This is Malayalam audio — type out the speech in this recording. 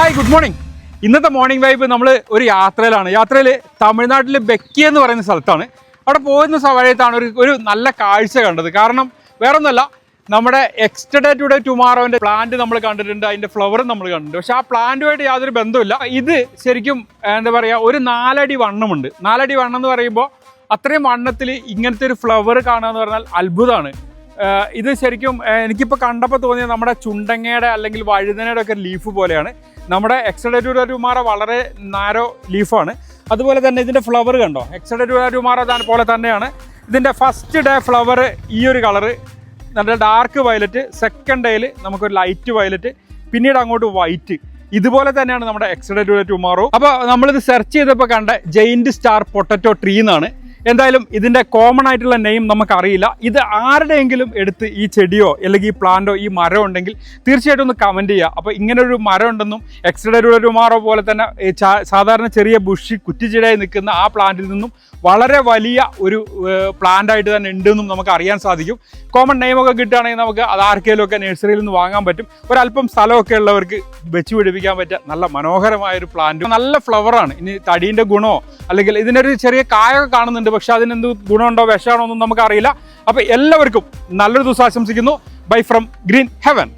Hi good morning. ഇന്നത്തെ മോർണിംഗ് വൈബ് നമ്മൾ ഒരു യാത്രയിൽ തമിഴ്നാട്ടിൽ ബെക്കി എന്ന് പറയുന്ന സ്ഥലത്താണ്. അവിടെ പോകുന്ന സമയത്താണ് ഒരു നല്ല കാഴ്ച കണ്ടത്. കാരണം വേറൊന്നുമല്ല, നമ്മുടെ യെസ്റ്റർഡേ ടുഡേ ടുമാറോൻ്റെ പ്ലാന്റ് നമ്മൾ കണ്ടിട്ടുണ്ട്, അതിൻ്റെ ഫ്ലവറും നമ്മൾ കണ്ടിട്ടുണ്ട്. പക്ഷേ ആ പ്ലാന്റുമായിട്ട് യാതൊരു ബന്ധമില്ല. ഇത് ശരിക്കും എന്താ പറയുക, ഒരു 4 അടി വണ്ണമുണ്ട്. 4 അടി വണ്ണം എന്ന് പറയുമ്പോൾ അത്രയും വണ്ണത്തിൽ ഇങ്ങനത്തെ ഒരു ഫ്ലവർ കാണുക എന്ന് പറഞ്ഞാൽ അത്ഭുതമാണ്. ഇത് ശരിക്കും എനിക്കിപ്പോൾ കണ്ടപ്പോൾ തോന്നിയത് നമ്മുടെ ചുണ്ടങ്ങയുടെ അല്ലെങ്കിൽ വഴുതനയുടെ ഒക്കെ ലീഫ് പോലെയാണ്. നമ്മുടെ യെസ്റ്റർഡേ ടുഡേ ടുമാറോ വളരെ നാരോ ലീഫാണ്. അതുപോലെ തന്നെ ഇതിൻ്റെ ഫ്ലവർ കണ്ടോ, യെസ്റ്റർഡേ ടുഡേ ടുമാറോ പോലെ തന്നെയാണ്. ഇതിൻ്റെ ഫസ്റ്റ് ഡേ ഫ്ലവർ ഈ ഒരു കളറ്, നല്ല ഡാർക്ക് വയലറ്റ്. സെക്കൻഡ് ഡേയിൽ നമുക്കൊരു ലൈറ്റ് വയലറ്റ്, പിന്നീട് അങ്ങോട്ട് വൈറ്റ്. ഇതുപോലെ തന്നെയാണ് നമ്മുടെ യെസ്റ്റർഡേ ടുഡേ ടുമാറോ. അപ്പോൾ നമ്മളിത് സെർച്ച് ചെയ്തപ്പോൾ കണ്ട ജെയിൻറ്റ് സ്റ്റാർ പൊട്ടറ്റോ ട്രീ എന്നാണ്. എന്തായാലും ഇതിൻ്റെ കോമൺ ആയിട്ടുള്ള നെയിം നമുക്കറിയില്ല. ഇത് ആരുടെയെങ്കിലും എടുത്ത് ഈ ചെടിയോ അല്ലെങ്കിൽ ഈ പ്ലാന്റോ ഈ മരം ഉണ്ടെങ്കിൽ തീർച്ചയായിട്ടും ഒന്ന് കമൻറ്റ് ചെയ്യുക. അപ്പോൾ ഇങ്ങനൊരു മരം ഉണ്ടെന്നും യെസ്റ്റർഡേ ടുഡേ ടുമാറോ പോലെ തന്നെ സാധാരണ ചെറിയ ബുഷി കുറ്റിച്ചെടിയായി നിൽക്കുന്ന ആ പ്ലാന്റിൽ നിന്നും വളരെ വലിയ ഒരു പ്ലാന്റായിട്ട് തന്നെ ഉണ്ടെന്നും നമുക്ക് അറിയാൻ സാധിക്കും. കോമൺ നെയിമൊക്കെ കിട്ടുകയാണെങ്കിൽ നമുക്ക് അത് ആർക്കെങ്കിലും ഒക്കെ നഴ്സറിയിൽ നിന്ന് വാങ്ങാൻ പറ്റും. ഒരല്പം സ്ഥലമൊക്കെ ഉള്ളവർക്ക് വെച്ച് പിടിപ്പിക്കാൻ പറ്റിയ നല്ല മനോഹരമായൊരു പ്ലാന്റ്, നല്ല ഫ്ലവറാണ്. ഇനി തടീൻ്റെ ഗുണമോ അല്ലെങ്കിൽ ഇതിനൊരു ചെറിയ കായൊക്കെ കാണുന്നുണ്ട്, പക്ഷെ അതിനെന്ത് ഗുണമുണ്ടോ വിഷമാണോ ഒന്നും നമുക്കറിയില്ല. അപ്പോൾ എല്ലാവർക്കും നല്ലൊരു ദിവസം ആശംസിക്കുന്നു. Bye from green heaven.